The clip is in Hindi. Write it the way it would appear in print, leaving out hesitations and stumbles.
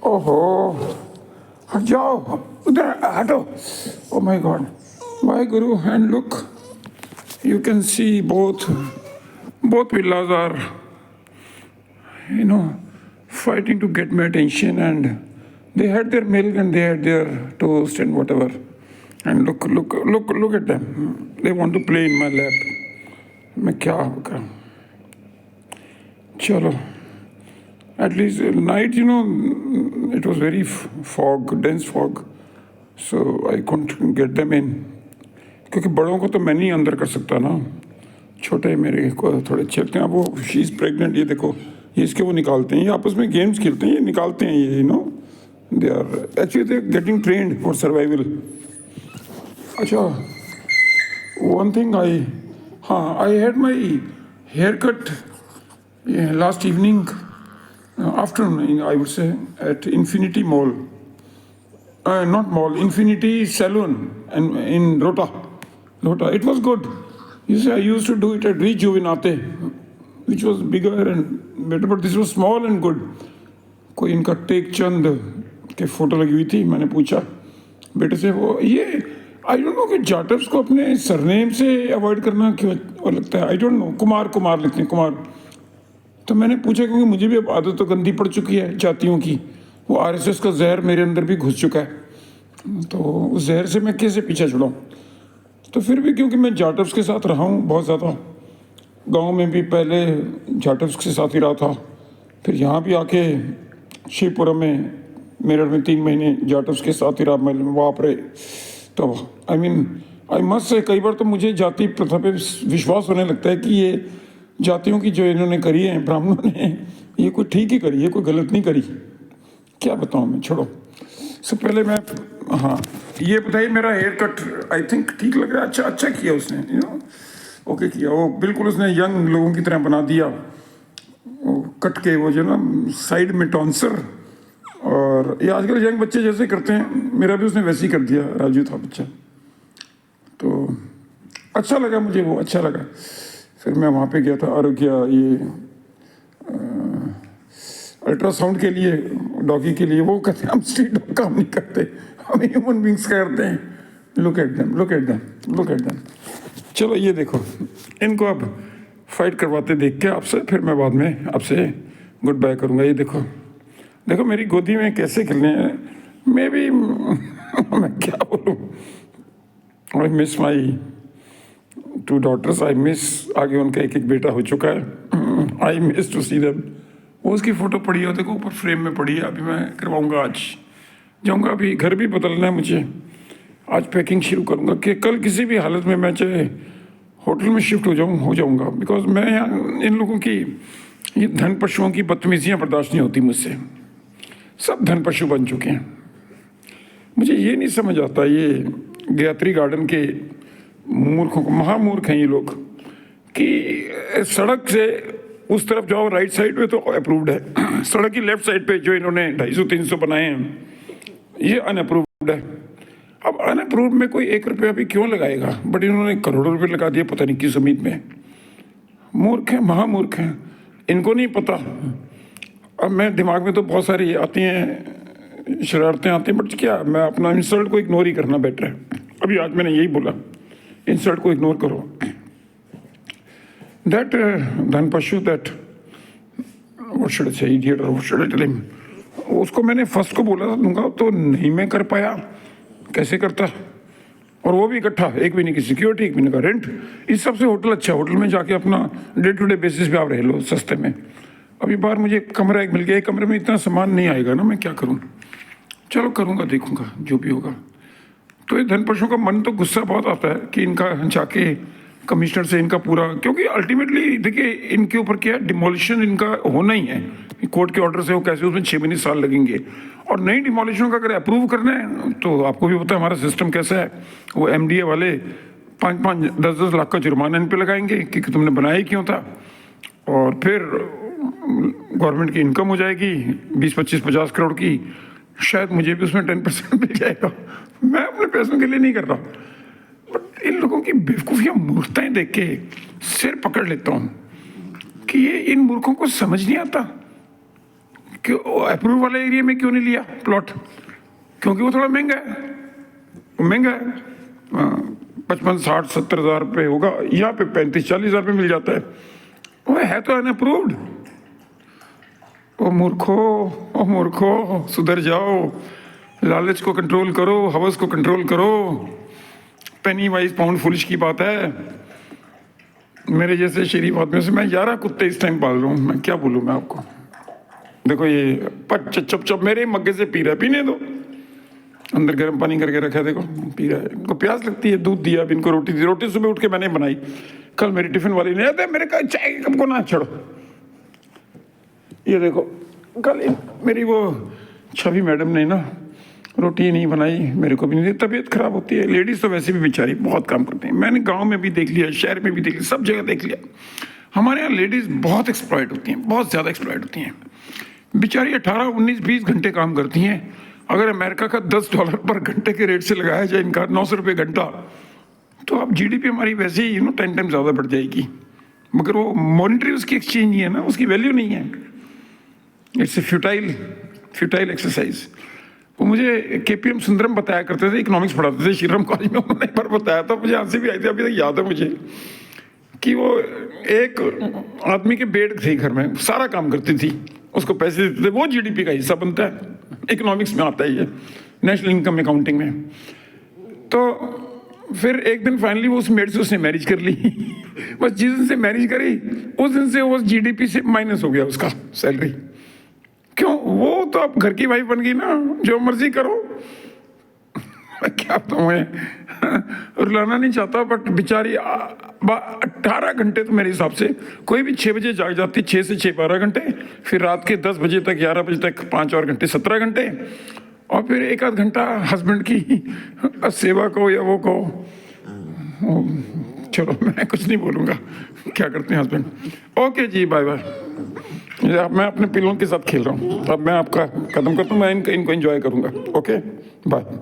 ओहो, हट जाओ, उधर हटो। Oh my God, my Guru, and look, you can see both villas are, you know, fighting to get my attention, and they had their milk and they had their toast and whatever. And look at them. They want to play in my lap. मैं क्या होगा? चलो. At least night, you know, it was very dense fog, so I couldn't get them in. क्योंकि बड़ों को तो मैं नहीं अंदर कर सकता ना, छोटे मेरे को थोड़े चलते हैं। अब वो शी इज़ प्रेगनेंट, ये देखो, ये इसके वो निकालते हैं, ये आपस में गेम्स खेलते हैं, ये निकालते हैं, ये no they are actually they getting trained for survival. अच्छा, one thing I had my hair cut last evening, afternoon, I would say, at Infinity Mall. Not mall, Infinity Saloon and in Rota. It was good. You see, I used to do it at Rejuvenate, which was bigger and better, but this was small and good. कोई इनका टेक चंद के फोटो लगी हुई थी। मैंने पूछा बेटे से, वो ये आई डोंट नो कि जाटर्स को अपने सरनेम से अवॉइड करना क्यों लगता है। आई डोंट नो, कुमार लिखते हैं, कुमार। तो मैंने पूछा क्योंकि मुझे भी अब आदत तो गंदी पड़ चुकी है जातियों की, वो आरएसएस का जहर मेरे अंदर भी घुस चुका है, तो उस जहर से मैं कैसे पीछा छुड़ाऊँ। तो फिर भी क्योंकि मैं जाटव्स के साथ रहा हूँ बहुत ज़्यादा, गांव में भी पहले जाटव्स के साथ ही रहा था, फिर यहाँ भी आके शिवपुरम में मेरठ में 3 महीने जाटव्स के साथ ही रहा, मैं वहाँ पर। तो आई मस्ट से कई बार तो मुझे जाति प्रथा पे विश्वास होने लगता है कि ये जातियों की जो इन्होंने करी है ब्राह्मणों ने, ये कोई ठीक ही करी है, कोई गलत नहीं करी। क्या बताऊँ मैं, छोड़ो। सब पहले मैं, हाँ, ये बताइए मेरा हेयर कट आई थिंक ठीक लग रहा है। अच्छा किया उसने, यू नो, ओके किया। वो बिल्कुल उसने यंग लोगों की तरह बना दिया, वो कट के वो जो ना साइड में टॉन्सर, और ये आजकल यंग बच्चे जैसे करते हैं, मेरा भी उसने वैसे ही कर दिया। राजू था बच्चा, तो अच्छा लगा मुझे, वो अच्छा लगा। फिर मैं वहाँ पे गया था आरोग्य, ये अल्ट्रासाउंड के लिए, डॉगी के लिए। वो कहते हैं हम स्ट्रीट डॉग काम नहीं करते, हम ह्यूमन बींग्स करते हैं। Look at them. चलो ये देखो, इनको अब फाइट करवाते देख के आपसे, फिर मैं बाद में आपसे गुड बाय करूँगा। ये देखो मेरी गोदी में कैसे खेलने हैं। मैं भी मैं क्या बोलूँ, I miss my 2 daughters, I miss, आगे उनका एक बेटा हो चुका है। I miss to see them. वो उसकी फ़ोटो पड़ी है, देखो ऊपर फ्रेम में पड़ी है। अभी मैं करवाऊंगा, आज जाऊंगा, अभी घर भी बदलना है मुझे, आज पैकिंग शुरू करूंगा कि कल किसी भी हालत में मैं चाहे होटल में शिफ्ट हो जाऊंगा। बिकॉज मैं यहाँ इन लोगों की ये धन पशुओं की बदतमीजियाँ बर्दाश्त नहीं होती मुझसे। सब धन पशु बन चुके हैं। मुझे ये नहीं समझ आता, ये गायत्री गार्डन के मूर्खों को, महामूर्ख हैं ये लोग, कि सड़क से उस तरफ जाओ राइट साइड पे तो अप्रूव्ड है, सड़क की लेफ्ट साइड पे जो इन्होंने 250-300 बनाए हैं ये अनअप्रूव्ड है। अब अनअप्रूव्ड में कोई 1 रुपया भी क्यों लगाएगा, बट इन्होंने करोड़ों रुपये लगा दिए, पता नहीं किस उम्मीद में। मूर्ख हैं, महामूर्ख हैं, इनको नहीं पता। अब मैं दिमाग में तो बहुत सारी आती हैं, शरारतें आती हैं, बट क्या, मैं अपना इंसल्ट को इग्नोर ही करना बेटर है। अभी आज मैंने यही बोला, इंसल्ट को इग्नोर करो। दैट धन पशु, that what should I say, idiot, और what should I tell him, उसको मैंने फर्स्ट को बोला दूंगा तो नहीं मैं कर पाया, कैसे करता। और वो भी इकट्ठा, एक भी नहीं की सिक्योरिटी, एक भी नहीं का रेंट। इस सबसे होटल अच्छा, होटल में जाके अपना डे टू डे बेसिस पे आप रह लो सस्ते में। अभी बाहर मुझे कमरा एक मिल गया, एक कमरे में इतना सामान नहीं आएगा ना, मैं क्या करूँ। चलो करूँगा, देखूँगा जो भी होगा। तो ये धन पशुओं का मन तो गुस्सा बहुत आता है कि इनका जाके कमिश्नर से इनका पूरा, क्योंकि अल्टीमेटली देखिए इनके ऊपर क्या है, डिमोलिशन इनका होना ही है कोर्ट के ऑर्डर से। वो कैसे, उसमें 6 महीने साल लगेंगे। और नई डिमोलिशन का अगर अप्रूव करना है तो आपको भी पता है हमारा सिस्टम कैसा है। वो एमडीए वाले 5-5, 10-10 लाख का जुर्माना इन पे लगाएंगे कि तुमने बनाया ही क्यों था। और फिर गवर्नमेंट की इनकम हो जाएगी 20, 25, 50 करोड़ की, शायद मुझे भी उसमें 10% मिल जाएगा। मैं अपने पैसों के लिए नहीं कर रहा, बट इन लोगों की बेवकूफ़ियाँ, मूर्खताएं देख के सिर पकड़ लेता हूँ कि ये इन मूर्खों को समझ नहीं आता क्यों अप्रूव वाले एरिया में क्यों नहीं लिया प्लॉट? क्योंकि वो थोड़ा महंगा है, महंगा है। 55-60-70 हज़ार रुपये होगा, यहाँ पे 35-40 हज़ार रुपये मिल जाता है। वो है तो अनअप्रूव्ड। ओ मूर्खो सुधर जाओ, लालच को कंट्रोल करो, हवस को कंट्रोल करो। पेनी वाइज पाउंड फुलिश की बात है। मेरे जैसे शरीफ आदमियों से मैं 11 कुत्ते इस टाइम पाल रहा हूँ, मैं क्या बोलूँ मैं आपको। देखो ये चप मेरे मग्गे से पी रहा है, पीने दो। अंदर गर्म पानी करके रखा है, देखो पी रहा है। इनको प्यास लगती है, दूध दिया, अब इनको रोटी दी। रोटी सुबह उठ के मैंने बनाई, कल मेरी टिफिन वाली ने आते मेरे का चाय कब को ना छोड़ो। ये देखो कल मेरी वो छवि मैडम ने ना रोटी नहीं बनाई, मेरे को भी नहीं दी। तबीयत खराब होती है। लेडीज़ तो वैसे भी बेचारी बहुत काम करती हैं। मैंने गांव में भी देख लिया, शहर में भी देख लिया, सब जगह देख लिया। हमारे यहाँ लेडीज़ बहुत एक्सप्लॉइट होती हैं, बहुत ज़्यादा एक्सप्लॉइट होती हैं। बेचारी 18-19-20 घंटे काम करती हैं। अगर अमेरिका का $10 पर घंटे के रेट से लगाया जाए इनका 900 रुपये घंटा, तो अब GDP हमारी वैसे ही 10 टाइम ज़्यादा बढ़ जाएगी। मगर वो मॉनिटरी उसकी एक्सचेंज ही है ना, उसकी वैल्यू नहीं है। It's a futile exercise. वो मुझे KPM सुंदरम बताया करते थे, इकोनॉमिक्स पढ़ाते थे श्रीराम कॉलेज में। उन्होंने एक बार बताया था, मुझे हंसी भी आई थी, अभी तक याद है मुझे, कि वो एक आदमी के बेड थी घर में, सारा काम करती थी, उसको पैसे देते थे, वो GDP का हिस्सा बनता है। इकोनॉमिक्स में आता है ये, नेशनल इनकम अकाउंटिंग में। तो फिर एक दिन फाइनली वो उस मेड से उसने मैरिज कर ली। बस जिस दिन से मैरिज करी उस दिन से वो GDP से माइनस हो गया उसका सैलरी। क्यों? वो तो अब घर की वाइफ बन गई ना, जो मर्जी करो। क्या तो मैं रुलाना नहीं चाहता, बट बेचारी 18 घंटे तो मेरे हिसाब से, कोई भी 6 बजे जाग जाती, 6 से 6 12 घंटे, फिर रात के 10 बजे तक 11 बजे तक 5 और घंटे 17 घंटे, और फिर 1 आध घंटा हस्बैंड की सेवा को या वो को। चलो मैं कुछ नहीं बोलूँगा, क्या करते हैं हस्बैंड। ओके जी, बाय बाय। मैं अपने पिलों के साथ खेल रहा हूँ, अब मैं आपका खत्म करता हूँ, मैं इनको एंजॉय करूँगा। Okay bye.